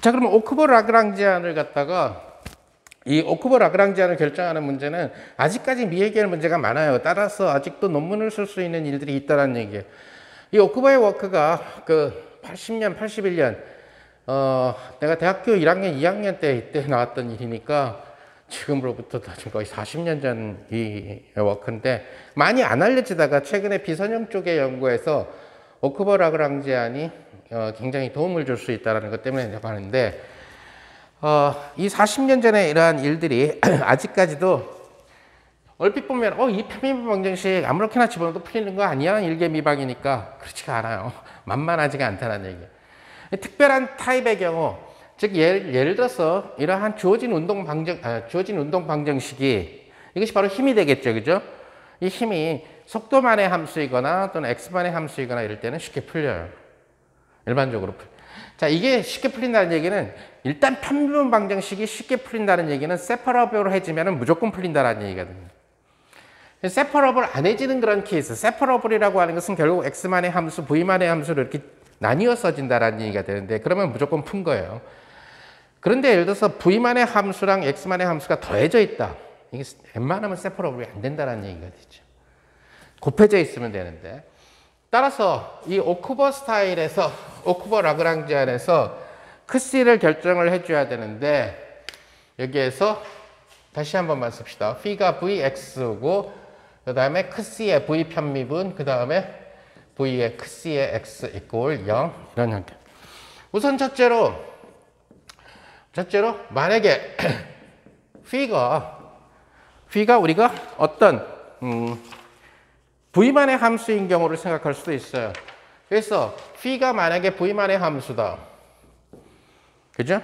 자, 그러면 오크버 라그랑지안을 갖다가 이 오크버 라그랑지안을 결정하는 문제는 아직까지 미해결 문제가 많아요. 따라서 아직도 논문을 쓸 수 있는 일들이 있다는 얘기예요. 이 오크버의 워크가 그 80년, 81년 내가 대학교 1학년, 2학년 때 이때 나왔던 일이니까 지금으로부터 지금 거의 40년 전 이 워크인데 많이 안 알려지다가 최근에 비선형 쪽의 연구에서 오크버 라그랑지안이 굉장히 도움을 줄 수 있다는 것 때문에 하는데 이 40년 전에 이러한 일들이 아직까지도 얼핏 보면 이 편미분 방정식 아무렇게나 집어넣어도 풀리는 거 아니야? 일개미박이니까 그렇지가 않아요. 만만하지가 않다는 얘기예요. 특별한 타입의 경우 즉 예를 들어서 이러한 주어진 운동 방정식이 이것이 바로 힘이 되겠죠. 그죠? 이 힘이 속도만의 함수이거나 또는 x만의 함수이거나 이럴 때는 쉽게 풀려요. 일반적으로. 자, 이게 쉽게 풀린다는 얘기는 일단 편미분 방정식이 쉽게 풀린다는 얘기는 세퍼러블 해지면 무조건 풀린다는 얘기거든요. 세퍼러블 안 해지는 그런 케이스, 세퍼러블이라고 하는 것은 결국 x만의 함수, v만의 함수로 이렇게 나뉘어 써진다는 얘기가 되는데 그러면 무조건 푼 거예요. 그런데 예를 들어서 v만의 함수랑 x만의 함수가 더해져 있다. 이게 웬만하면 세퍼러블이 안 된다는 얘기가 되죠. 곱해져 있으면 되는데 따라서 이 오크버 스타일에서 오크버 라그랑지안에서 크C를 결정을 해줘야 되는데 여기에서 다시 한번만 씁시다. p가 vx고 그 다음에 크C의 v 편미분 그 다음에 v의 크C의 x 이꼴 0 이런 형태. 우선 첫째로 만약에 p가 우리가 어떤 v만의 함수인 경우를 생각할 수도 있어요. 그래서 p가 만약에 v만의 함수다. 그죠?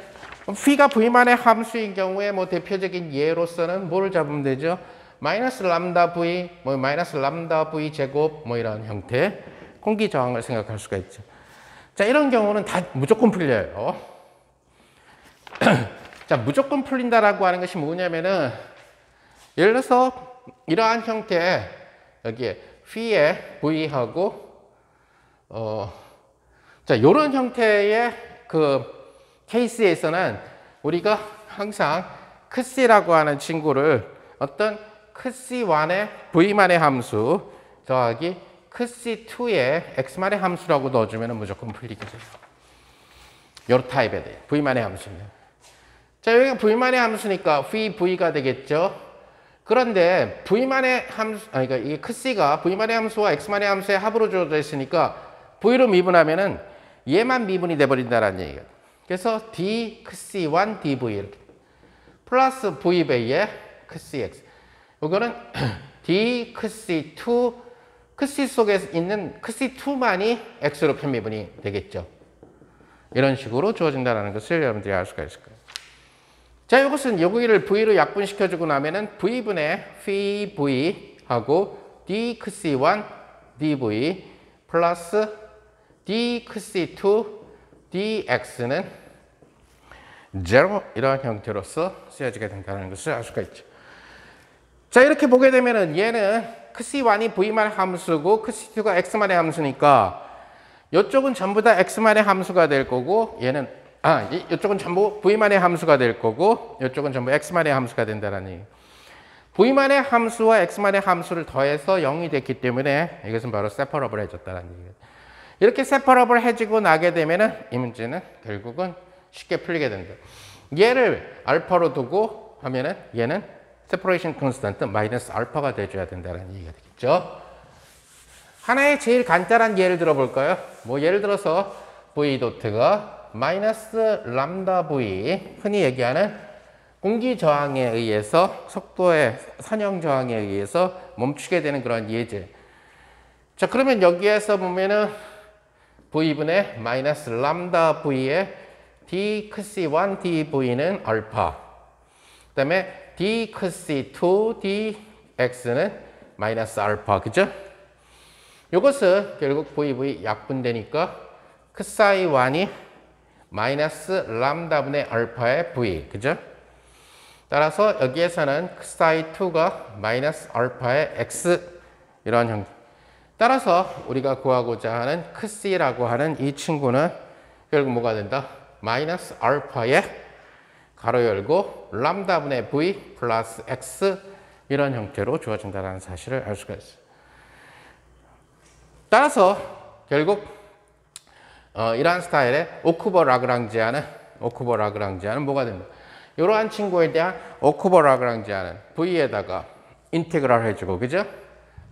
p가 v만의 함수인 경우에 뭐 대표적인 예로서는 뭐를 잡으면 되죠? 마이너스 람다 v, 뭐 마이너스 람다 v 제곱 뭐 이런 형태 공기 저항을 생각할 수가 있죠. 자, 이런 경우는 다 무조건 풀려요. 자, 무조건 풀린다라고 하는 것이 뭐냐면은 예를 들어서 이러한 형태 여기에 p의 v하고 자, 이런 형태의 그 케이스에서는 우리가 항상 크C라고 하는 친구를 어떤 크C1의 v만의 함수 더하기 크C2의 x만의 함수라고 넣어주면 무조건 풀리게 돼요. 이런 타입에 대해 v만의 함수입니다. 자, 여기가 v만의 함수니까 v가 되겠죠. 그런데 v만의 함수, 그러니까 이게 크C가 v만의 함수와 x만의 함수의 합으로 주어져 있으니까 v로 미분하면은 얘만 미분이 돼버린다는 얘기예요. 그래서 d 크C1 dv 이렇게 플러스 v의 크Cx. 이거는 d 크C2 크C 속에 있는 크C2만이 x로 편미분이 되겠죠. 이런 식으로 주어진다는 것을 여러분들이 알 수가 있을 거예요. 자, 이것은 여기를 v로 약분시켜주고 나면은 v분의 phi v하고 d 크C1 dv 플러스 d 크C2 dx는 0 이러한 형태로서 쓰여지게 된다는 것을 알 수가 있죠. 자, 이렇게 보게 되면은 얘는 크C1이 v만의 함수고 크C2가 x만의 함수니까 이쪽은 전부 다 x만의 함수가 될 거고 얘는 이쪽은 전부 v만의 함수가 될 거고 이쪽은 전부 x만의 함수가 된다는 얘기예요. v만의 함수와 x만의 함수를 더해서 0이 됐기 때문에 이것은 바로 세퍼러블 해줬다는 얘기예요. 이렇게 세퍼러블 해지고 나게 되면은 이 문제는 결국은 쉽게 풀리게 된다. 얘를 알파로 두고 하면은 얘는 세퍼레이션 컨스턴트 마이너스 알파가 돼줘야 된다는 얘기가 되겠죠. 하나의 제일 간단한 예를 들어볼까요? 뭐 예를 들어서 v 도트가 마이너스 람다 v 흔히 얘기하는 공기 저항에 의해서 속도의 선형 저항에 의해서 멈추게 되는 그런 예제. 자, 그러면 여기에서 보면은 v분의 마이너스 람다 v의 d 크C1 dv는 알파. 그 다음에 d 크C2 dx는 마이너스 알파. 그죠? 이것은 결국 vv 약분되니까 크사이1이 마이너스 람다분의 알파의 v. 그죠? 따라서 여기에서는 크사이2가 마이너스 알파의 x 이런 형태. 따라서 우리가 구하고자 하는 크C라고 하는 이 친구는 결국 뭐가 된다? 마이너스 알파에 가로 열고 람다분의 v 플러스 x 이런 형태로 주어진다는 사실을 알 수가 있어요. 따라서 결국 이러한 스타일의 오쿠버-라그랑지안은 뭐가 됩니다. 이러한 친구에 대한 오쿠버-라그랑지안은 v에다가 인테그랄 해주고, 그죠?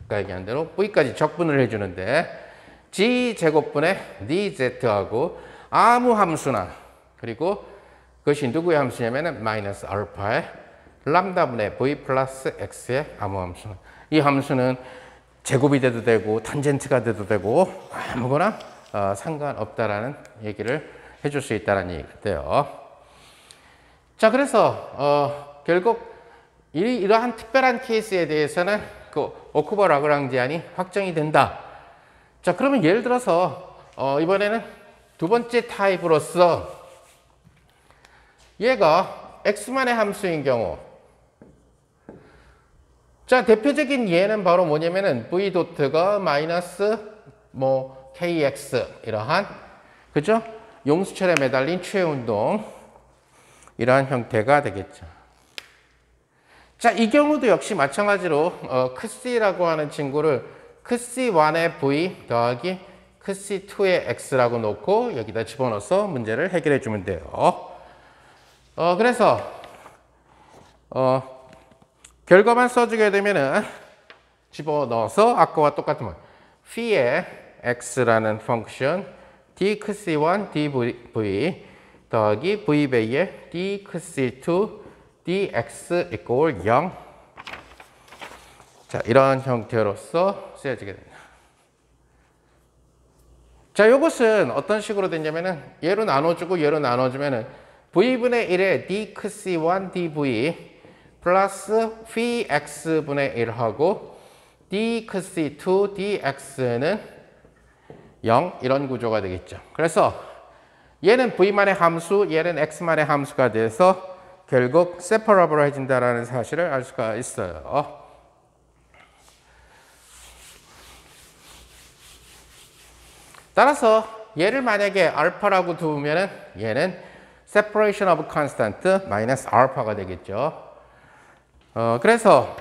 아까 얘기한 대로 v까지 적분을 해주는데 g제곱분의 dz하고 아무 함수나, 그리고 그것이 누구의 함수냐면은 마이너스 알파의 람다분의 v 플러스 x의 아무 함수는, 이 함수는 제곱이 돼도 되고 탄젠트가 돼도 되고 아무거나 상관없다라는 얘기를 해줄 수 있다는 얘기인데요. 자, 그래서 결국 이러한 특별한 케이스에 대해서는 그 오쿠버-라그랑지안이 확정이 된다. 자, 그러면 예를 들어서 이번에는 두 번째 타입으로서 얘가 x만의 함수인 경우, 자, 대표적인 예는 바로 뭐냐면은 v 도트가 마이너스 kx 이러한, 그죠? 용수철에 매달린 최운동 이러한 형태가 되겠죠. 자, 이 경우도 역시 마찬가지로 크C라고 하는 친구를 크C1의 v 더하기 크C2의 x라고 놓고 여기다 집어넣어서 문제를 해결해 주면 돼요. 그래서 결과만 써주게 되면은 집어넣어서 아까와 똑같은 말 phi의 x라는 펑션 d 크C1 dv 더하기 v배의 d 크C2 dx 이꼴 0. 자, 이런 형태로서 쓰여지게 됩니다. 자, 이것은 어떤 식으로 되냐면은 얘로 나눠주고 얘로 나눠주면은 v분의 1의 d 크C1 dv 플러스 phi x분의 1하고 d 크C2 dx는 0 이런 구조가 되겠죠. 그래서 얘는 v만의 함수, 얘는 x만의 함수가 돼서 결국 separable 해진다라는 사실을 알 수가 있어요. 따라서 얘를 만약에 알파라고 두면은 얘는 separation of constant 마이너스 알파가 되겠죠. 그래서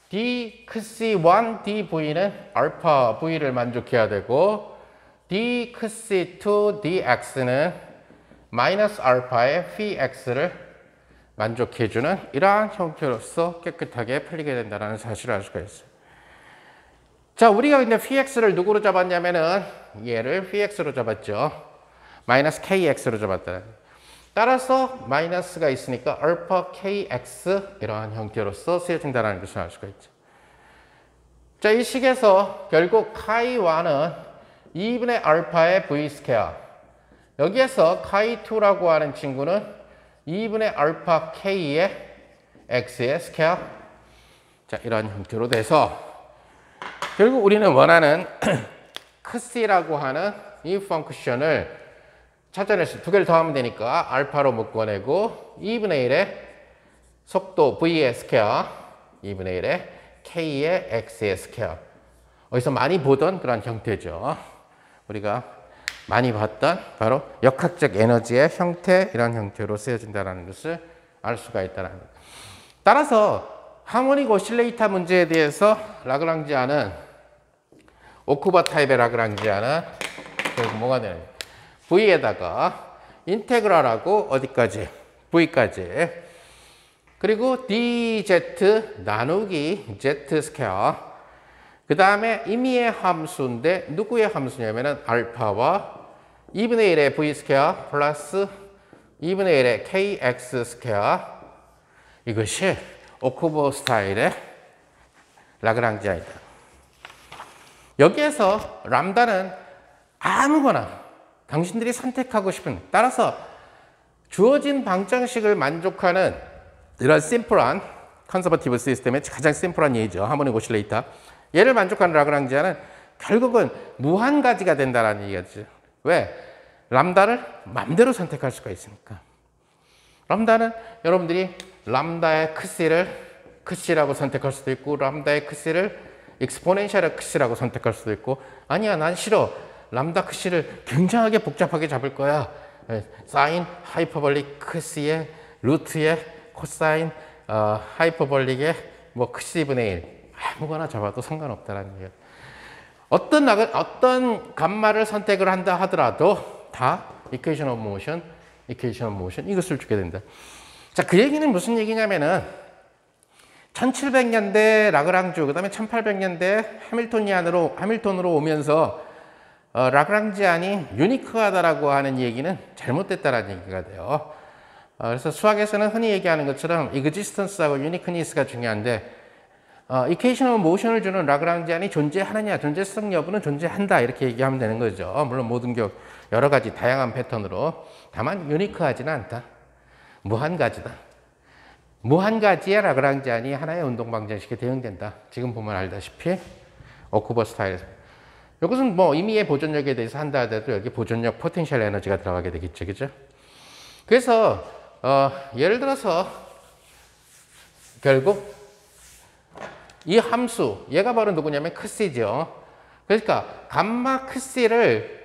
d 크C1 dv는 알파 v를 만족해야 되고 d 크C2 dx는 마이너스 알파의 phi x를 만족해주는 이러한 형태로서 깨끗하게 풀리게 된다는 사실을 알 수가 있어요. 자, 우리가 근데 phi x를 누구로 잡았냐면은 얘를 phi x로 잡았죠. 마이너스 kx로 잡았다. 따라서 마이너스가 있으니까 알파 kx 이러한 형태로서 쓰여진다는 것을 알 수가 있죠. 자, 이 식에서 결국 카이1은 2분의 알파의 v 스퀘어, 여기에서 카이2라고 하는 친구는 2분의 알파 k의 x의 스퀘어. 자, 이런 형태로 돼서 결국 우리는 원하는 크C라고 하는 이 펑크션을 찾아낼 두 개를 더하면 되니까 알파로 묶어내고 2분의 1의 속도 v의 스퀘어, 2분의 1의 k의 x의 스퀘어. 어디서 많이 보던 그런 형태죠. 우리가 많이 봤던 바로 역학적 에너지의 형태, 이런 형태로 쓰여진다는 것을 알 수가 있다는 것. 따라서 하모닉 오실레이터 문제에 대해서 라그랑지안은 오쿠버 타입의 라그랑지안은 결국 뭐가 되는 거예요? v에다가 인테그랄하고 어디까지? v까지. 그리고 dz 나누기 z 스퀘어. 그 다음에 임의의 함수인데 누구의 함수냐면은 알파와 2분의 1의 v 스퀘어 플러스 2분의 1의 kx 스퀘어. 이것이 오쿠버 스타일의 라그랑지안이다. 여기에서 람다는 아무거나 당신들이 선택하고 싶은, 따라서 주어진 방정식을 만족하는 이런 심플한 컨서버티브 시스템의 가장 심플한 예죠. 하모닉 오실레이터. 얘를 만족하는 라그랑지안은 결국은 무한가지가 된다는 얘기죠. 왜? 람다를 맘대로 선택할 수가 있으니까. 람다는 여러분들이 람다의 크C라고 선택할 수도 있고 람다의 크C를 익스포넨셜의 크C라고 선택할 수도 있고, 아니야 난 싫어 람다 크C를 굉장하게 복잡하게 잡을 거야 사인 하이퍼볼릭 크시의 루트의 코사인 하이퍼볼릭의 뭐 크시분의 1 아무거나 잡아도 상관없다라는 거예요. 어떤 감마를 선택을 한다 하더라도 다 이퀘이션 오브 모션 이것을 주게 된다. 자, 그 얘기는 무슨 얘기냐면은 1700년대 라그랑주, 그 다음에 1800년대 해밀턴으로 오면서 라그랑지안이 유니크하다라고 하는 얘기는 잘못됐다라는 얘기가 돼요. 그래서 수학에서는 흔히 얘기하는 것처럼 existence하고 uniqueness가 중요한데 이퀘이션 오브 모션을 주는 라그랑지안이 존재하느냐, 존재성 여부는 존재한다 이렇게 얘기하면 되는 거죠. 물론 모든 게 여러 가지 다양한 패턴으로. 다만 유니크하지는 않다. 무한가지다. 무한가지의 라그랑지안이 하나의 운동방정식에 대응된다. 지금 보면 알다시피 오쿠버 스타일에서. 이것은 뭐 임의의 보존력에 대해서 한다 하더라도 여기 보존력 포텐셜 에너지가 들어가게 되겠죠. 그죠? 그래서 예를 들어서 결국 이 함수, 얘가 바로 누구냐면 크시죠. 그러니까 감마 크시를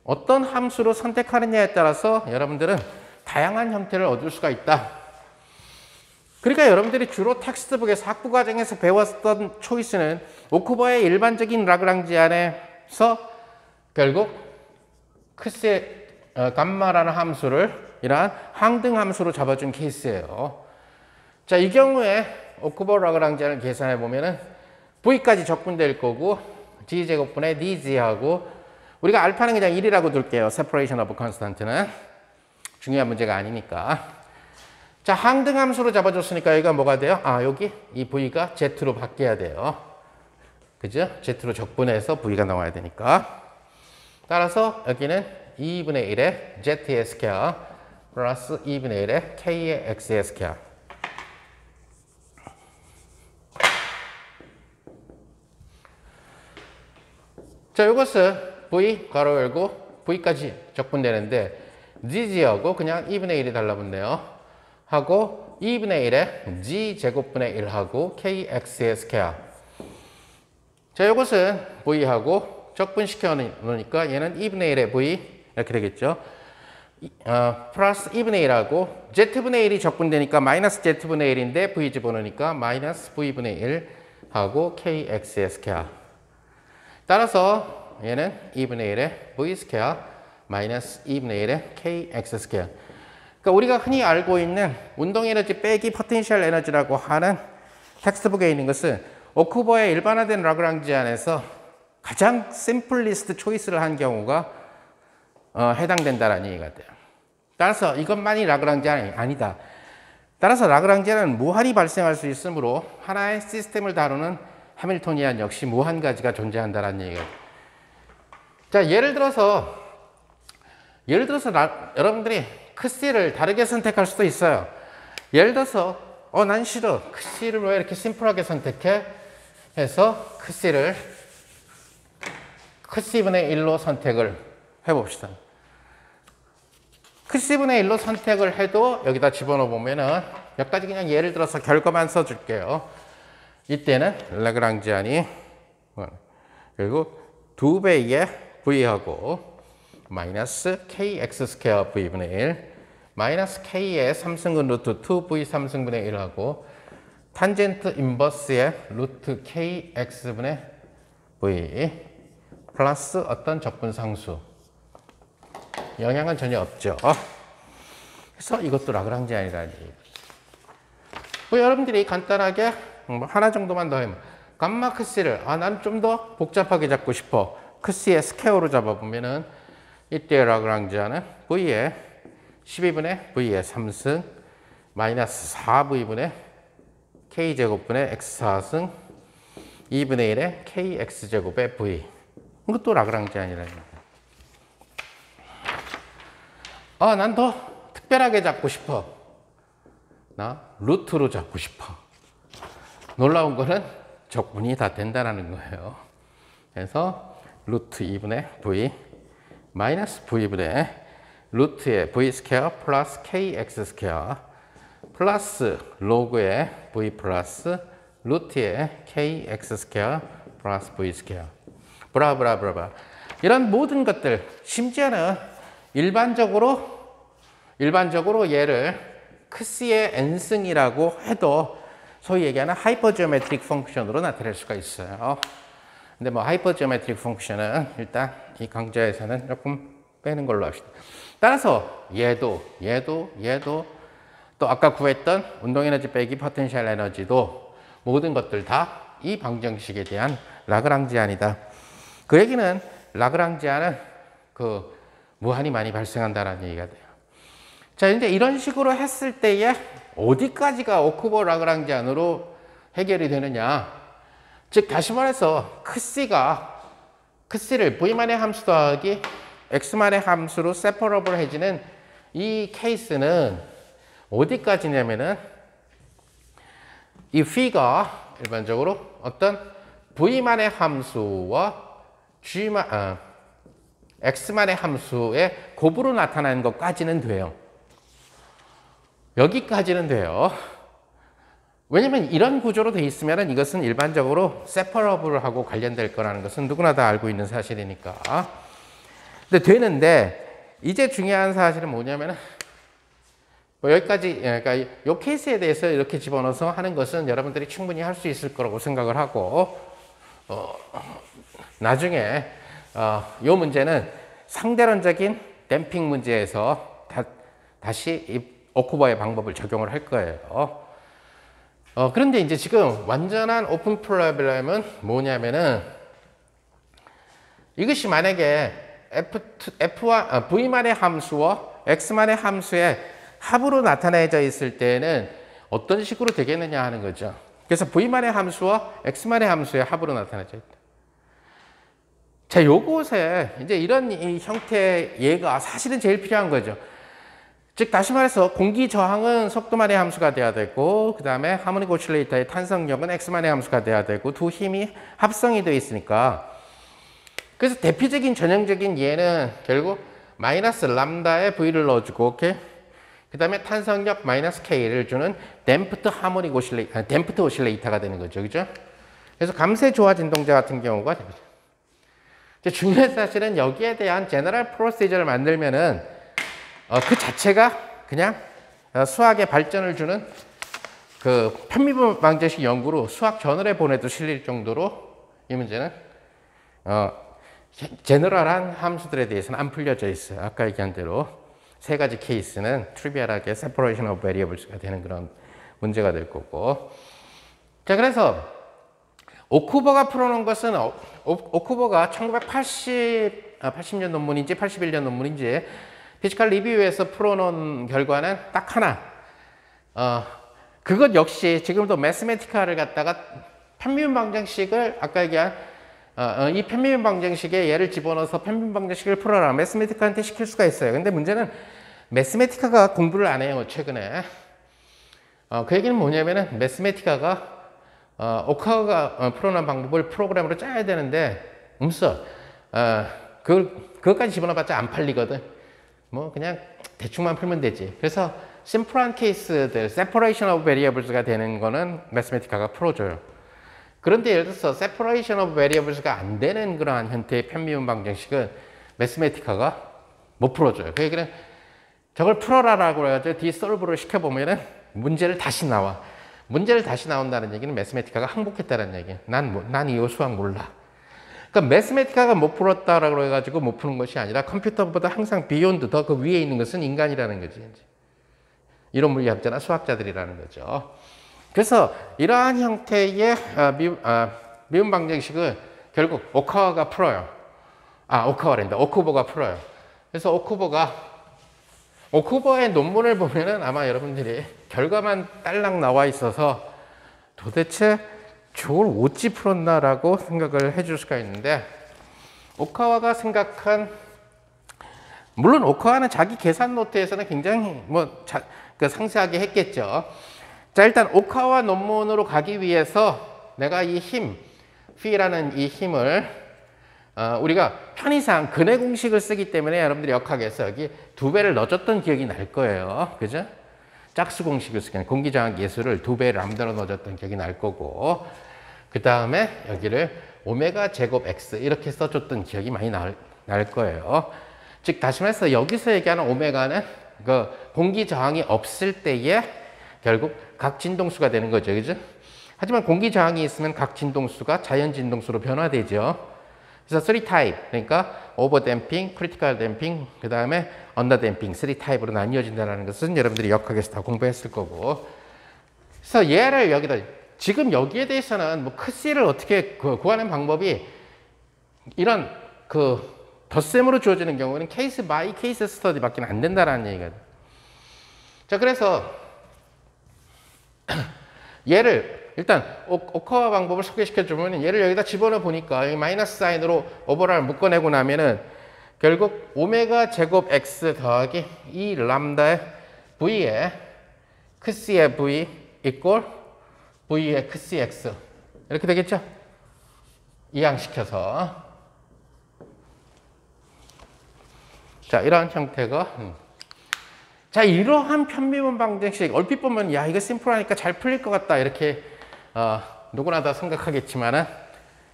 어떤 함수로 선택하느냐에 따라서 여러분들은 다양한 형태를 얻을 수가 있다. 그러니까 여러분들이 주로 텍스트북에서 학부 과정에서 배웠던 초이스는 오쿠버의 일반적인 라그랑지안에서 결국 크시의 감마라는 함수를 이러한 항등 함수로 잡아준 케이스예요. 자, 이 경우에 오쿠버 라그랑지안을 계산해 보면은 V까지 적분될 거고 G제곱분의 DG하고 우리가 알파는 그냥 1이라고 둘게요. separation of constant는 중요한 문제가 아니니까. 자, 항등 함수로 잡아줬으니까 여기가 뭐가 돼요? 여기 이 V가 Z로 바뀌어야 돼요. 그죠? Z로 적분해서 V가 나와야 되니까. 따라서 여기는 2분의 1의 Z의 스퀘어 플러스 2분의 1의 K의 X의 스퀘어. 자, 이것은 V 가로 열고 V까지 적분되는데 GG하고 그냥 2분의 1이 달라붙네요. 하고 2분의 1에 G 제곱분의 1하고 KX의 스퀘어. 자, 이것은 V하고 적분시켜 놓으니까 얘는 2분의 1의 V 이렇게 되겠죠. 플러스 2분의 1하고 Z분의 1이 적분되니까 마이너스 Z분의 1인데 V 집어넣으니까 마이너스 V분의 1 하고 KX의 스퀘어. 따라서 얘는 2분의 1의 V 스퀘어 마이너스 2분의 1의 KX 스퀘어. 그러니까 우리가 흔히 알고 있는 운동에너지 빼기 포텐셜 에너지라고 하는 텍스트북에 있는 것은 오쿠버의 일반화된 라그랑지안에서 가장 심플리스트 초이스를 한 경우가 해당된다라는 얘기가 돼요. 따라서 이것만이 라그랑지안이 아니다. 따라서 라그랑지안은 무한히 발생할 수 있으므로 하나의 시스템을 다루는 해밀토니안 역시 무한 가지가 존재한다라는 얘기예요. 자, 예를 들어서 여러분들이 크시를 다르게 선택할 수도 있어요. 예를 들어서 난 싫어. 크시를 왜 이렇게 심플하게 선택해? 해서 크시를 크시분의 1로 선택을 해봅시다. 크시분의 1로 선택을 해도 여기다 집어넣어 보면은 여기까지 그냥 예를 들어서 결과만 써줄게요. 이때는 라그랑지안이 결국 2배의 V하고 마이너스 KX 스퀘어 V분의 1 마이너스 K의 3승근 루트 2V 3승분의 1하고 탄젠트 인버스의 루트 KX분의 V 플러스 어떤 적분상수 영향은 전혀 없죠. 그래서 이것도 라그랑지안이라는 얘기예요. 여러분들이 간단하게 하나 정도만 더 해보면 감마 크시를 나는 좀 더 복잡하게 잡고 싶어. 크시의 스퀘어로 잡아보면은 이때 라그랑지안은 V의 12분의 V의 3승 마이너스 4V분의 K제곱분의 X4승 2분의 1의 KX제곱의 V. 이것도 라그랑지안이라는 거예요. 난 더 특별하게 잡고 싶어. 나 루트로 잡고 싶어. 놀라운 거는 적분이 다 된다는 거예요. 그래서 루트 2분의 V 마이너스 V분의 루트의 V 스퀘어 플러스 KX 스퀘어 플러스 로그의 V 플러스 루트의 KX 스퀘어 플러스 V 스퀘어 브라브라브라브라 이런 모든 것들 심지어는 일반적으로 일반적으로 얘를 크스의 n승이라고 해도 소위 얘기하는 하이퍼지오메트릭 펑션으로 나타낼 수가 있어요. 근데 뭐 하이퍼지오메트릭 펑션은 일단 이 강좌에서는 조금 빼는 걸로 합시다. 따라서 얘도 또 아까 구했던 운동에너지 빼기 포텐셜 에너지도 모든 것들 다 이 방정식에 대한 라그랑지안이다. 그 얘기는 라그랑지안은 그 무한히 많이 발생한다는 얘기가 돼요. 자, 이제 이런 식으로 했을 때에 어디까지가 오쿠버 라그랑지안으로 해결이 되느냐. 즉 다시 말해서 크씨를 v만의 함수 더하기 x만의 함수로 세퍼러블 해지는 이 케이스는 어디까지냐면은 이 p가 일반적으로 어떤 v만의 함수와 x만의 함수의 곱으로 나타나는 것까지는 돼요. 여기까지는 돼요. 왜냐면 이런 구조로 돼 있으면 이것은 일반적으로 세퍼러블하고 관련될 거라는 것은 누구나 다 알고 있는 사실이니까. 근데 되는데 이제 중요한 사실은 뭐냐면은 뭐 여기까지, 그러니까 이 케이스에 대해서 이렇게 집어넣어서 하는 것은 여러분들이 충분히 할 수 있을 거라고 생각을 하고, 나중에 이 문제는 상대론적인 댐핑 문제에서 다시 이 오쿠버의 방법을 적용을 할 거예요. 그런데 이제 지금 완전한 오픈 프로블렘은 뭐냐면은 이것이 만약에 v만의 함수와 x만의 함수의 합으로 나타내져 있을 때는 어떤 식으로 되겠느냐 하는 거죠. 그래서 v만의 함수와 x만의 함수의 합으로 나타내져 있다. 자, 요것에 이제 이런 이 형태의 예가 사실은 제일 필요한 거죠. 즉 다시 말해서 공기 저항은 속도만의 함수가 돼야 되고, 그 다음에 하모닉 오실레이터의 탄성력은 x만의 함수가 돼야 되고, 두 힘이 합성이 되어 있으니까. 그래서 대표적인 전형적인 예는 결국 마이너스 람다에 v를 넣어주고, 오케이? 그 다음에 탄성력 마이너스 k를 주는 댐프트 댐프트 오실레이터가 되는 거죠, 그죠? 그래서 감쇄 조화 진동제 같은 경우가 되죠. 중요한 사실은 여기에 대한 제너럴 프로시저를 만들면은 그 자체가 그냥 수학의 발전을 주는 그 편미분 방정식 연구로 수학 저널에 보내도 실릴 정도로 이 문제는 제너럴한 함수들에 대해서는 안 풀려져 있어요. 아까 얘기한 대로 세 가지 케이스는 트리비얼하게 separation of variables가 되는 그런 문제가 될 거고. 자, 그래서 오쿠버가 풀어놓은 것은 오쿠버가 80년 논문인지 81년 논문인지 피지컬 리뷰에서 풀어놓은 결과는 딱 하나. 그것 역시 지금도 매스메티카를 갖다가 편미분 방정식을 아까 얘기한 이 편미분 방정식에 얘를 집어넣어서 편미분 방정식을 풀어라. 매스메티카한테 시킬 수가 있어요. 근데 문제는 매스메티카가 공부를 안 해요, 최근에. 그 얘기는 뭐냐면은 매스메티카가 오카와가 풀어놓은 방법을 프로그램으로 짜야 되는데 없어. 그것까지 집어넣어봤자 안 팔리거든. 뭐 그냥 대충만 풀면 되지. 그래서 심플한 케이스들, separation of variables가 되는 거는 매스메티카가 풀어줘요. 그런데 예를 들어서 separation of variables가 안 되는 그러한 형태의 편미분 방정식은 매스메티카가 못 풀어줘요. 그 얘기는 저걸 풀어라라고 해가지고 디솔브를 시켜보면은 문제를 다시 나와. 문제를 다시 나온다는 얘기는 매스메티카가 항복했다는 얘기예요. 난 이 수학 몰라. 그러니까 매스메티카가 못 풀었다라고 해가지고 못 푸는 것이 아니라 컴퓨터보다 항상 비욘드 더 그 위에 있는 것은 인간이라는 거지. 이론 물리학자나 수학자들이라는 거죠. 그래서 이러한 형태의 미분 방정식을 결국 오쿠버가 풀어요. 오쿠버가 풀어요. 그래서 오쿠버의 논문을 보면은 아마 여러분들이 결과만 딸랑 나와 있어서 도대체 저걸 어찌 풀었나라고 생각을 해줄 수가 있는데, 오카와가 생각한, 물론 오카와는 자기 계산 노트에서는 굉장히 상세하게 했겠죠. 자, 일단 오카와 논문으로 가기 위해서 내가 이 힘, P라는 이 힘을 우리가 편의상 근해 공식을 쓰기 때문에 여러분들이 역학에서 여기 2배를 넣어줬던 기억이 날 거예요. 그죠? 짝수 공식을 쓰기 공기저항 계수를 2배 람다로 넣어줬던 기억이 날 거고, 그 다음에 여기를 오메가 제곱 X 이렇게 써줬던 기억이 많이 날 거예요. 즉 다시 말해서 여기서 얘기하는 오메가는 그 공기 저항이 없을 때에 결국 각 진동수가 되는 거죠. 그죠? 하지만 공기 저항이 있으면 각 진동수가 자연 진동수로 변화되죠. 그래서 3 타입, 그러니까 오버 댐핑, 크리티컬 댐핑, 그 다음에 언더 댐핑 3 타입으로 나뉘어진다는 것은 여러분들이 역학에서 다 공부했을 거고. 그래서 얘를 여기다, 지금 여기에 대해서는 뭐 크씨를 어떻게 구하는 방법이 이런 덧셈으로 주어지는 경우는 케이스 바이 케이스 스터디밖에 안 된다라는 얘기가 돼요. 자, 그래서 얘를 일단 오커 방법을 소개시켜 주면 얘를 여기다 집어넣어 보니까 여기 마이너스 사인으로 오버를 묶어내고 나면은 결국 오메가 제곱 x 더하기 2 람다의 v에 크씨의 v 이꼴 v의 크씨 x 이렇게 되겠죠? 이항시켜서 자, 이러한 형태가 자, 이러한 편미분 방정식 얼핏 보면 야, 이거 심플하니까 잘 풀릴 것 같다 이렇게 누구나 다 생각하겠지만은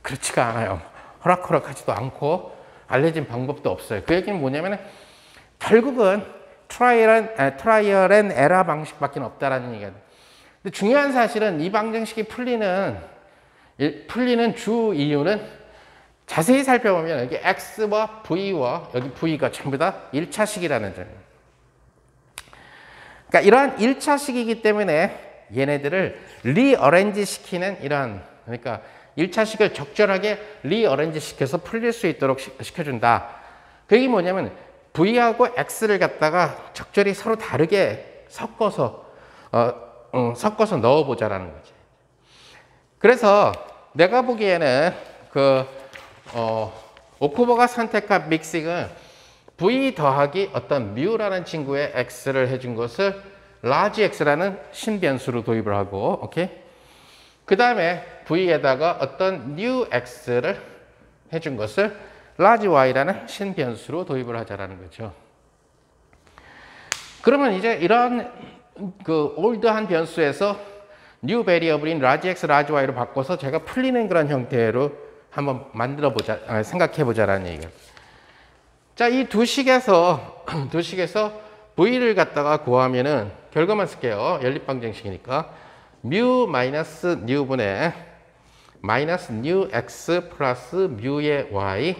그렇지가 않아요. 호락호락하지도 않고 알려진 방법도 없어요. 그 얘기는 뭐냐면은 결국은 트라이얼 앤 에러 방식밖에 없다라는 얘기예요. 근데 중요한 사실은 이 방정식이 풀리는 주 이유는 자세히 살펴보면 여기 x와 v와 여기 v가 전부 다 1차식이라는 점이에요. 그러니까 이러한 1차식이기 때문에 얘네들을 리어렌지 시키는 이러한, 그러니까 1차식을 적절하게 리어렌지 시켜서 풀릴 수 있도록 시켜준다. 그게 뭐냐면 v하고 x를 갖다가 적절히 서로 다르게 섞어서 넣어보자라는 거지. 그래서 내가 보기에는 오쿠버가 선택한 믹싱은 v 더하기 어떤 뮤라는 친구의 x를 해준 것을 large x라는 신변수로 도입을 하고, 오케이? 그 다음에 v에다가 어떤 new x를 해준 것을 large y라는 신변수로 도입을 하자라는 거죠. 그러면 이제 이런 올드한 변수에서 new variable인 large x, large y로 바꿔서 제가 풀리는 그런 형태로 한번 만들어 보자, 생각해 보자라는 얘기예요. 자, 이 두 식에서 v를 갖다가 구하면은 결과만 쓸게요. 연립방정식이니까 mu 마이너스 뉴분의 마이너스 뉴 x 플러스 뮤의 y.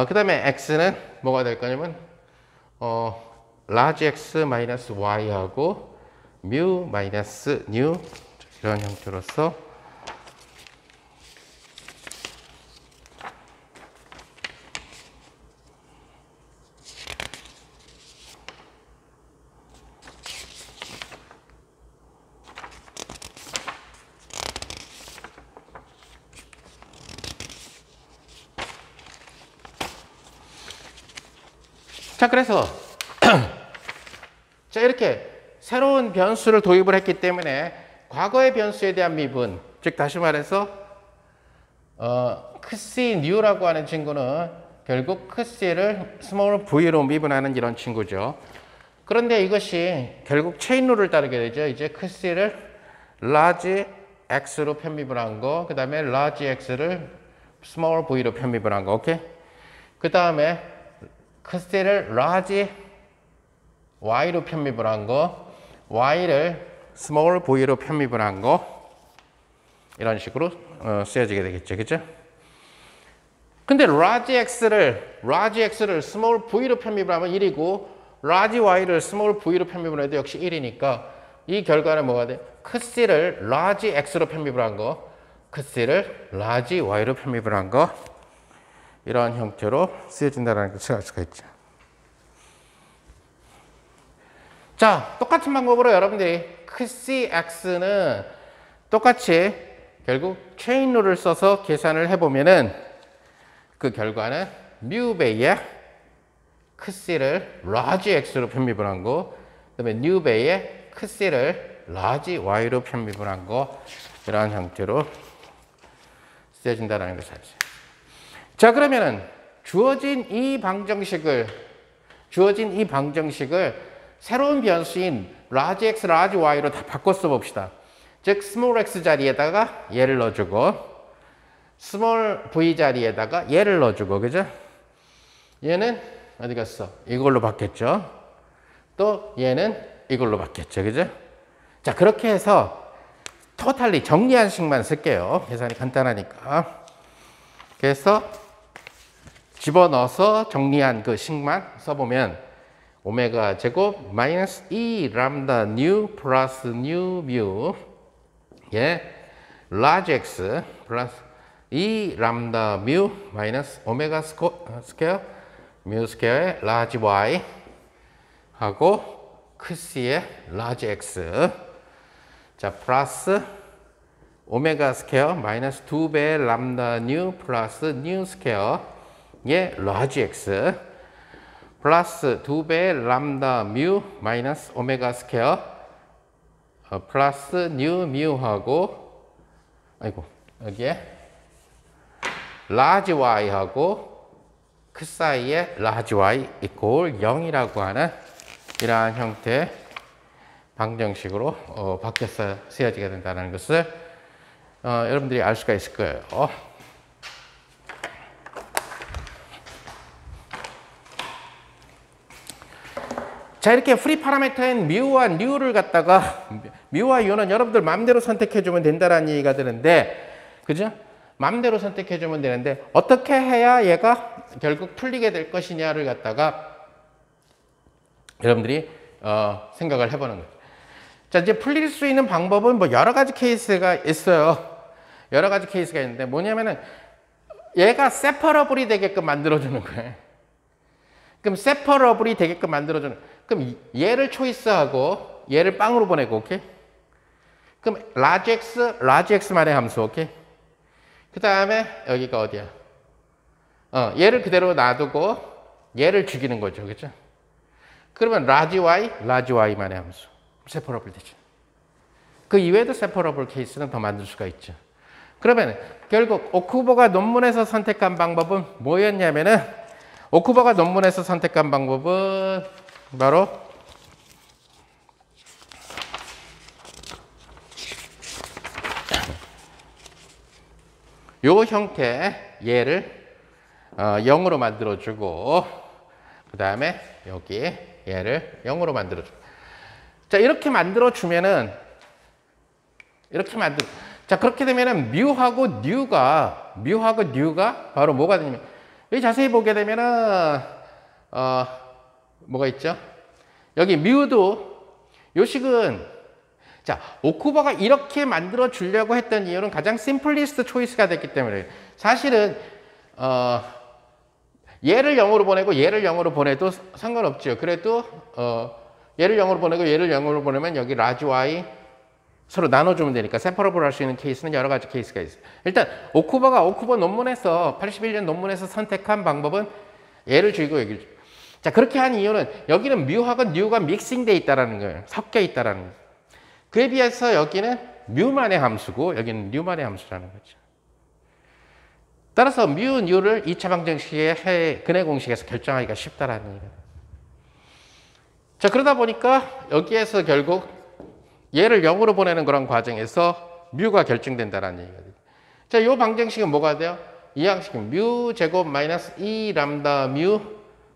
그 다음에 x는 뭐가 될 거냐면 large x 마이너스 y하고 mu 마이너스 뉴 이런 형태로서 자, 그래서 자, 이렇게 새로운 변수를 도입을 했기 때문에 과거의 변수에 대한 미분, 즉 다시 말해서 크씨 뉴라고 하는 친구는 결국 크씨를 스몰 v로 미분하는 이런 친구죠. 그런데 이것이 결국 체인룰을 따르게 되죠. 이제 크씨를 large x로 편미분한 거, 그 다음에 large x를 스몰 v로 편미분한 거, 오케이? 그 다음에 크씨를 large y로 편미분한 거, y를 small v로 편미분한 거, 이런 식으로 쓰여지게 되겠죠, 그죠? 근데 large x를 small v로 편미분하면 1이고 large y를 small v로 편미분해도 역시 1이니까 이 결과는 뭐가 돼? 크씨를 large x로 편미분한 거, 크씨를 large y로 편미분한 거, 이러한 형태로 쓰여진다는 것을 알 수가 있죠. 자, 똑같은 방법으로 여러분들이 크씨 x는 똑같이 결국 체인룰을 써서 계산을 해보면은 그 결과는 뮤베이의 크씨를 large x로 편미분한 거, 그 다음에 뉴베이의 크씨를 large y로 편미분한 거, 이러한 형태로 쓰여진다는 것을 알죠. 자, 그러면은 주어진 이 방정식을 새로운 변수인 large x, large y로 다 바꿔 써봅시다. 즉 small x 자리에다가 얘를 넣어주고 small v 자리에다가 얘를 넣어주고, 그죠? 얘는 어디 갔어? 이걸로 바뀌었죠. 또 얘는 이걸로 바뀌었죠. 그죠? 자, 그렇게 해서 토탈리 정리한 식만 쓸게요. 계산이 간단하니까. 그래서 집어넣어서 정리한 그 식만 써보면 오메가 제곱 마이너스 2 람다 뉴 플러스 뉴 뮤 예, 라지 x 플러스 2 람다 뮤 마이너스 오메가 스퀘어 뮤 스퀘어의 라지 y 하고 크스의 라지 x 자 플러스 오메가 스퀘어 마이너스 2배 람다 뉴 플러스 뉴 스퀘어 예 라지 x 플러스 2배 람다 뮤 마이너스 오메가 스퀘어 플러스 뉴 뮤하고 아이고 여기에 라지 y하고 그 사이에 라지 y 이꼴 0이라고 하는 이러한 형태의 방정식으로 바뀌어서 쓰여지게 된다는 것을 여러분들이 알 수가 있을 거예요. 자, 이렇게 프리 파라미터인 뮤와 뉴를 갖다가 뮤와 유는 여러분들 마음대로 선택해주면 된다는 얘기가 되는데, 그죠? 마음대로 선택해주면 되는데 어떻게 해야 얘가 결국 풀리게 될 것이냐를 갖다가 여러분들이 생각을 해보는 거죠. 자, 이제 풀릴 수 있는 방법은 뭐 여러 가지 케이스가 있어요. 여러 가지 케이스가 있는데 뭐냐면은 얘가 세퍼러블이 되게끔 만들어주는 거예요. 그럼 세퍼러블이 되게끔 만들어주는. 그럼 얘를 초이스하고 얘를 빵으로 보내고, 오케이? 그럼 라지 x만의 함수, 오케이? 그 다음에 여기가 어디야? 얘를 그대로 놔두고 얘를 죽이는 거죠, 그렇죠? 그러면 라지 y만의 함수. 세퍼러블 되죠. 그 이외에도 세퍼러블 케이스는 더 만들 수가 있죠. 그러면 결국 오쿠버가 논문에서 선택한 방법은 뭐였냐면은 오쿠버가 논문에서 선택한 방법은 바로 요 형태 얘를 0으로 만들어주고 그 다음에 여기 얘를 0으로 만들어주고 자 이렇게 만들어주면은 자 그렇게 되면은 뮤하고 뉴가 바로 뭐가 되냐면 여기 자세히 보게 되면은 뭐가 있죠? 여기 뮤도 요 식은 자 오쿠버가 이렇게 만들어 주려고 했던 이유는 가장 심플리스트 초이스가 됐기 때문에 사실은 얘를 0으로 보내고 얘를 0으로 보내도 상관없죠. 그래도 얘를 0으로 보내고 얘를 0으로 보내면 여기 라지 y 서로 나눠주면 되니까 세퍼러블 할 수 있는 케이스는 여러 가지 케이스가 있어요. 일단 오쿠버 논문에서 81년 논문에서 선택한 방법은 얘를 줄이고 여기를 줄이고. 자 그렇게 한 이유는 여기는 뮤하고 뉴가 믹싱돼 있다라는 거예요. 섞여 있다라는 거예요. 그에 비해서 여기는 뮤만의 함수고 여기는 뉴만의 함수라는 거죠. 따라서 뮤, 뉴를 2차 방정식의 근해 공식에서 결정하기가 쉽다라는 얘기예요. 자 그러다 보니까 여기에서 결국 얘를 0으로 보내는 그런 과정에서 뮤가 결정된다는 얘기가 돼요. 자, 이 방정식은 뭐가 돼요? 이 양식은 뮤 제곱 마이너스 2 람다 뮤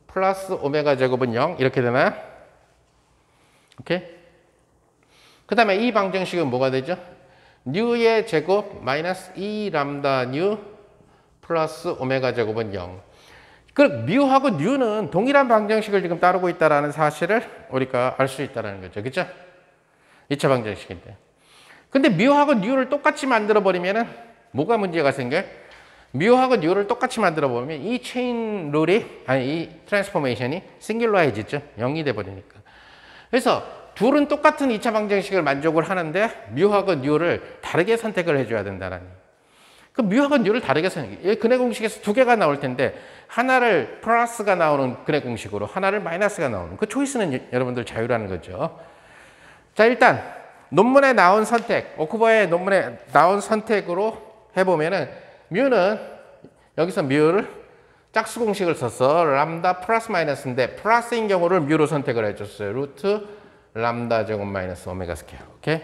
플러스 오메가 제곱은 0 이렇게 되나요? 오케이? 그 다음에 이 방정식은 뭐가 되죠? 뉴의 제곱 마이너스 2 람다 뉴 플러스 오메가 제곱은 0. 그 뮤하고 뉴는 동일한 방정식을 지금 따르고 있다는 사실을 우리가 알 수 있다는 거죠. 그죠? 2차 방정식인데. 근데 뮤하고 뉴를 똑같이 만들어 버리면은 뭐가 문제가 생겨요? 뮤하고 뉴를 똑같이 만들어 보면 이 체인 룰이 이 트랜스포메이션이 싱귤러해지죠. 0이 돼 버리니까. 그래서 둘은 똑같은 2차 방정식을 만족을 하는데 뮤하고 뉴를 다르게 선택을 해 줘야 된다는 거예요. 그 뮤하고 뉴를 다르게 선택해. 근해 공식에서 두 개가 나올 텐데 하나를 플러스가 나오는 근해 공식으로 하나를 마이너스가 나오는 그 초이스는 여러분들 자유라는 거죠. 자 일단 논문에 나온 선택, 오쿠버의 논문에 나온 선택으로 해보면은 뮤는 여기서 뮤를 짝수 공식을 써서 람다 플러스 마이너스인데 플러스인 경우를 뮤로 선택을 해줬어요. 루트 람다 제곱 마이너스 오메가 스퀘어. 오케이?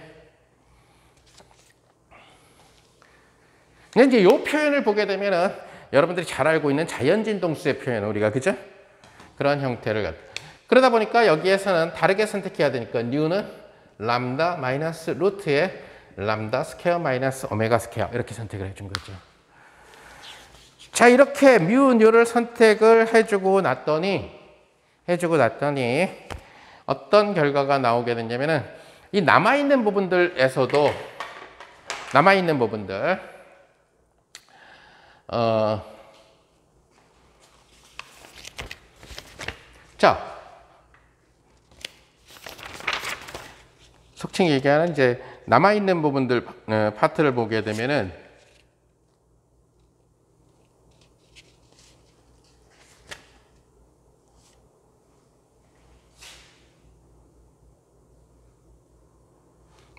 근데 이제 이 표현을 보게 되면은 여러분들이 잘 알고 있는 자연진동수의 표현 우리가 그죠? 그런 형태를 갖다. 그러다 보니까 여기에서는 다르게 선택해야 되니까 뉴는 람다 마이너스 루트에 람다 스퀘어 마이너스 오메가 스퀘어 이렇게 선택을 해준 거죠. 자, 이렇게 뮤, 뉴를 선택을 해주고 났더니 어떤 결과가 나오게 되냐면은 이 남아있는 부분들에서도 자, 속칭 얘기하는 이제 남아있는 부분들 파트를 보게 되면은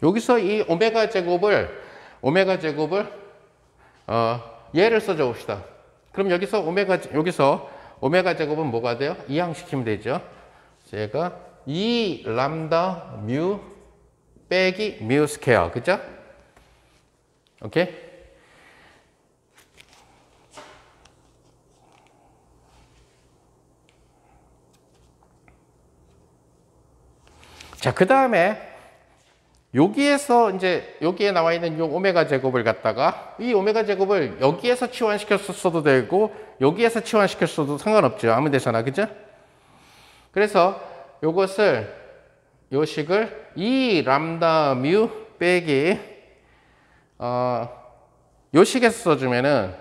여기서 이 오메가 제곱을 얘를 써줘 봅시다. 그럼 여기서 오메가 제곱은 뭐가 돼요? 이항시키면 되죠. 얘가 2 람다 뮤 빼기 뮤 스퀘어. 그죠? 오케이? 자, 그 다음에 여기에서 이제 여기에 나와 있는 이 오메가 제곱을 갖다가 이 오메가 제곱을 여기에서 치환시켰어도 되고 여기에서 치환시켰어도 상관없죠. 아무 데서나. 그죠? 그래서 요 식을 2 람다 뮤 빼기 요 식에서 써주면은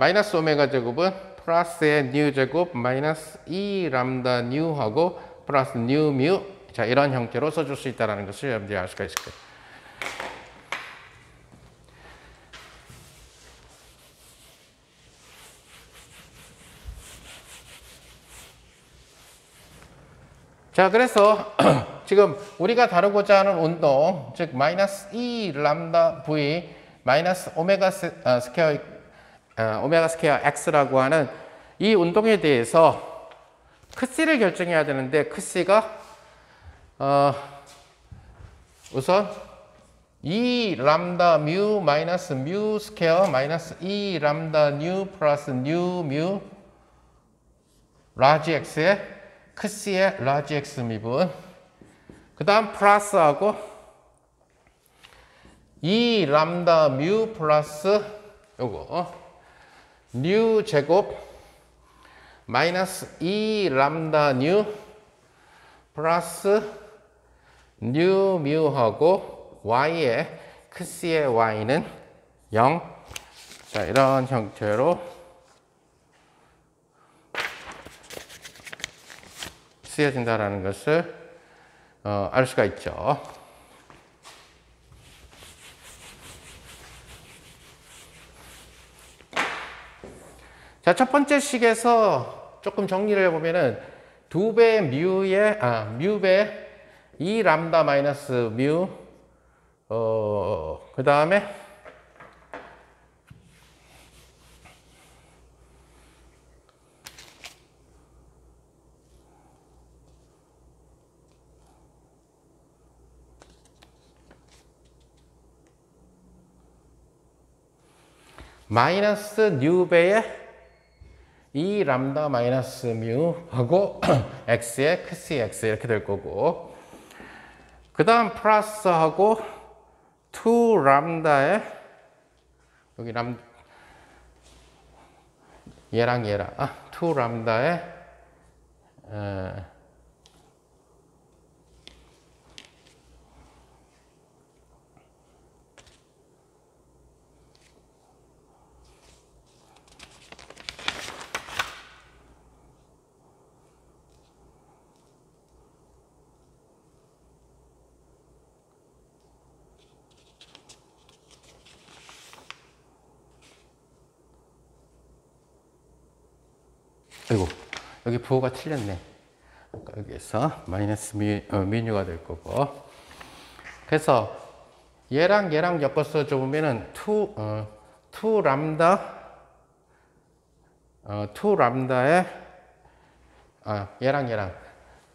마이너스 오메가 제곱은 플러스의 뉴 제곱 마이너스 2 람다 뉴 하고 플러스 뉴 뮤. 자, 이런 형태로 써줄 수 있다는 것을 여러분들이 알 수가 있을 거예요. 자, 그래서 지금 우리가 다루고자 하는 운동, 즉 마이너스 2 람다 v 마이너스 오메가 스퀘어 x라고 하는 이 운동에 대해서 크C를 결정해야 되는데 크C가 우선 2 람다 뮤 마이너스 뮤 스퀘어 마이너스 2 람다 뉴 플러스 뉴 뮤 라지 x에 크C의 라지 x 미분 그 다음 플러스하고 2 람다 뮤 플러스 요거 뉴 제곱 마이너스 2 람다 뉴 플러스 뉴 뮤하고 y의 크C의 y는 0. 자, 이런 형태로 쓰여진다라는 것을 알 수가 있죠. 자, 첫 번째 식에서 조금 정리를 해보면은 2배 뮤의 뮤배 2 람다 마이너스 뮤 그 다음에 마이너스 뉴배의 2 람다 마이너스 뮤 하고 x의 크C x 이렇게 될 거고 그 다음 플러스하고 2 람다의 여기 얘랑 2 람다의 아이고, 여기 부호가 틀렸네. 여기에서 마이너스 미뉴가 될 거고. 그래서 얘랑 엮어서 줘보면은 2 람다의 얘랑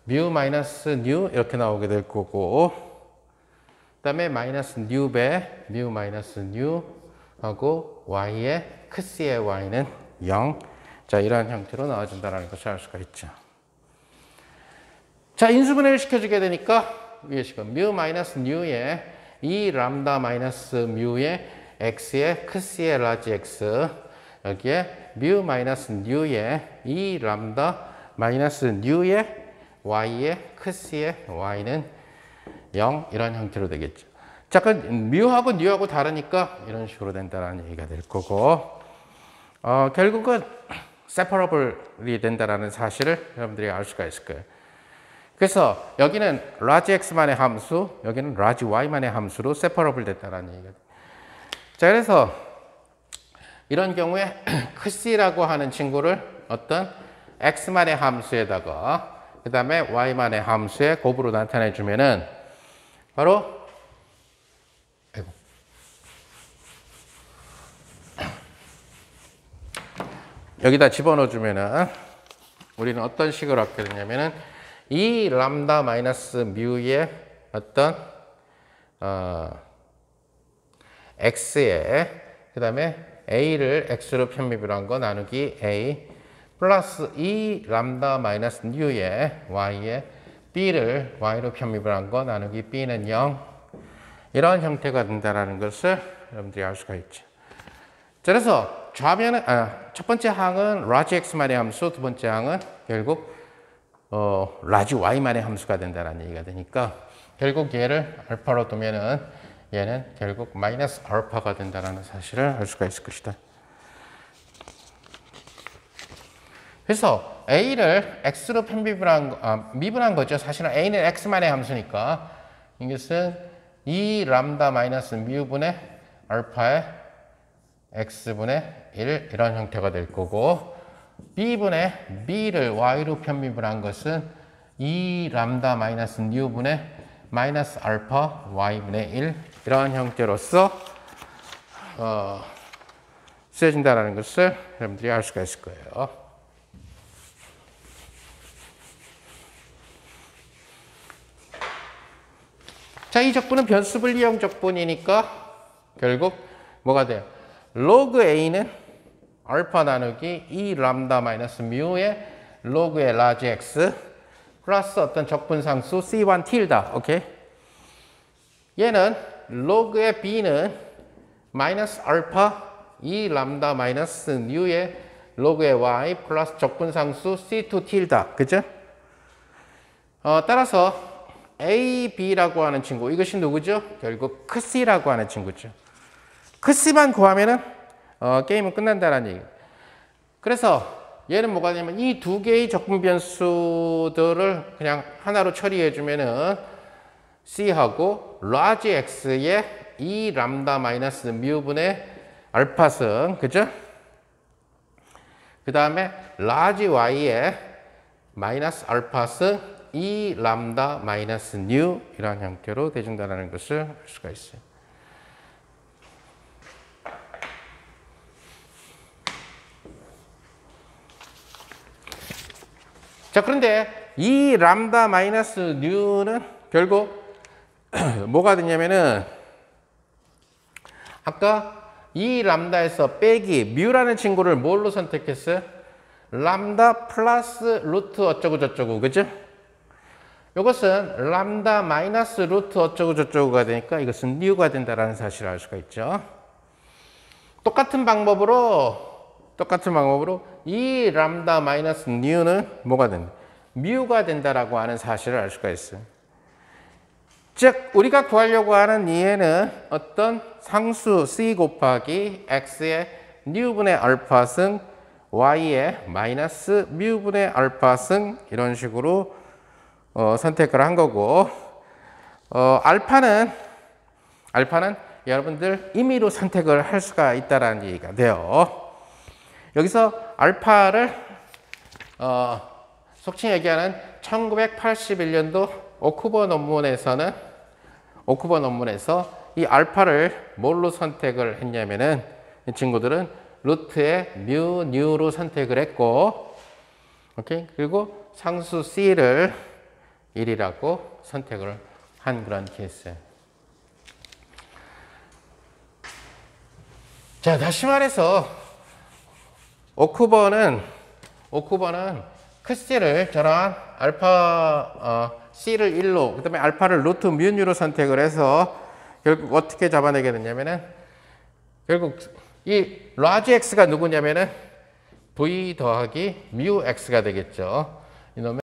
뮤 마이너스 뉴 이렇게 나오게 될 거고 그 다음에 마이너스 뉴배 뮤 마이너스 뉴 하고 y의 크C의 y는 0. 자, 이러한 형태로 나와준다는 것을 알 수가 있죠. 자, 인수분해를 시켜주게 되니까 위에 지금 뮤 마이너스 뉴에 이 람다 마이너스 뮤의 x의 크C의 라지 x 여기에 뮤 마이너스 뉴의 이 람다 마이너스 뉴의 y의 크C의 y는 0 이런 형태로 되겠죠. 자, 그럼 뮤하고 뉴하고 다르니까 이런 식으로 된다는 얘기가 될 거고 결국은 separable이 된다는 사실을 여러분들이 알 수가 있을 거예요. 그래서 여기는 large x만의 함수, 여기는 large y만의 함수로 separable 됐다는 얘기가 돼요. 자, 그래서 이런 경우에 크C라고 하는 친구를 어떤 x만의 함수에다가 그 다음에 y만의 함수의 곱으로 나타내 주면은 바로 여기다 집어넣어 주면은 우리는 어떤 식으로 하게 되냐면은 이 람다 마이너스 뮤의 어떤 x에 그 다음에 a를 x로 편미분 한 거 나누기 a 플러스 이 람다 마이너스 뉴의 y에 b를 y로 편미분 한 거 나누기 b는 0 이런 형태가 된다는 것을 여러분들이 알 수가 있죠. 자, 그래서 좌변은 첫 번째 항은 large x만의 함수, 두 번째 항은 결국 large y만의 함수가 된다는 얘기가 되니까 결국 얘를 알파로 두면은 얘는 결국 마이너스 알파가 된다는 사실을 알 수가 있을 것이다. 그래서 a를 x로 미분한 거죠. 사실은 a는 x만의 함수니까 이것은 이 람다 마이너스 뮤분의 알파의 x분의 1 이런 형태가 될 거고 b분의 b를 y로 편미분한 것은 이 람다 마이너스 뉴분의 마이너스 알파 y분의 1 이런 형태로서 쓰여진다는 것을 여러분들이 알 수가 있을 거예요. 자, 이 적분은 변수분리형 적분이니까 결국 뭐가 돼요? 로그 a는 알파 나누기 이 람다 마이너스 뮤의 로그의 large x 플러스 어떤 적분상수 c1 틸다. 오케이? 얘는 로그의 b는 마이너스 알파 이 람다 마이너스 뉴의 로그의 y 플러스 적분상수 c2 틸다. 그죠? 따라서 a, b라고 하는 친구 이것이 누구죠? 결국 크C라고 하는 친구죠. 크C만 구하면은 게임은 끝난다는 얘기. 그래서 얘는 뭐가 되냐면 이 두 개의 적분 변수들을 그냥 하나로 처리해 주면은 c하고 large x의 이 람다 마이너스 뮤분의 알파승, 그죠? 그 다음에 large y의 마이너스 알파승 이 람다 마이너스 뉴 이런 형태로 돼준다는 것을 알 수가 있어요. 자, 그런데 이 람다 마이너스 뉴는 결국 뭐가 되냐면은 아까 이 람다에서 빼기 뮤라는 친구를 뭘로 선택했어요? 람다 플러스 루트 어쩌고 저쩌고, 그죠? 이것은 람다 마이너스 루트 어쩌고 저쩌고가 되니까 이것은 뉴가 된다는 사실을 알 수가 있죠. 똑같은 방법으로 이 람다 마이너스 뉴는 뭐가 된다? 뮤가 된다라고 하는 사실을 알 수가 있어요. 즉 우리가 구하려고 하는 얘는 어떤 상수 c 곱하기 x의 뉴분의 알파승 y의 마이너스 뮤분의 알파승 이런 식으로 선택을 한 거고 알파는 여러분들 임의로 선택을 할 수가 있다라는 얘기가 돼요. 여기서 알파를 속칭 얘기하는 1981년도 오쿠버 논문에서 이 알파를 뭘로 선택을 했냐면은 이 친구들은 루트의 뮤, 뉴로 선택을 했고, 오케이? 그리고 상수 c를 1이라고 선택을 한 그런 케이스예요. 자, 다시 말해서 오쿠버는 c를 저런 알파 c를 1로 그 다음에 알파를 루트 뮤유로 선택을 해서 결국 어떻게 잡아내게 되냐면은 결국 이 라지 x가 누구냐면은 v 더하기 뮤 x가 되겠죠. 이놈의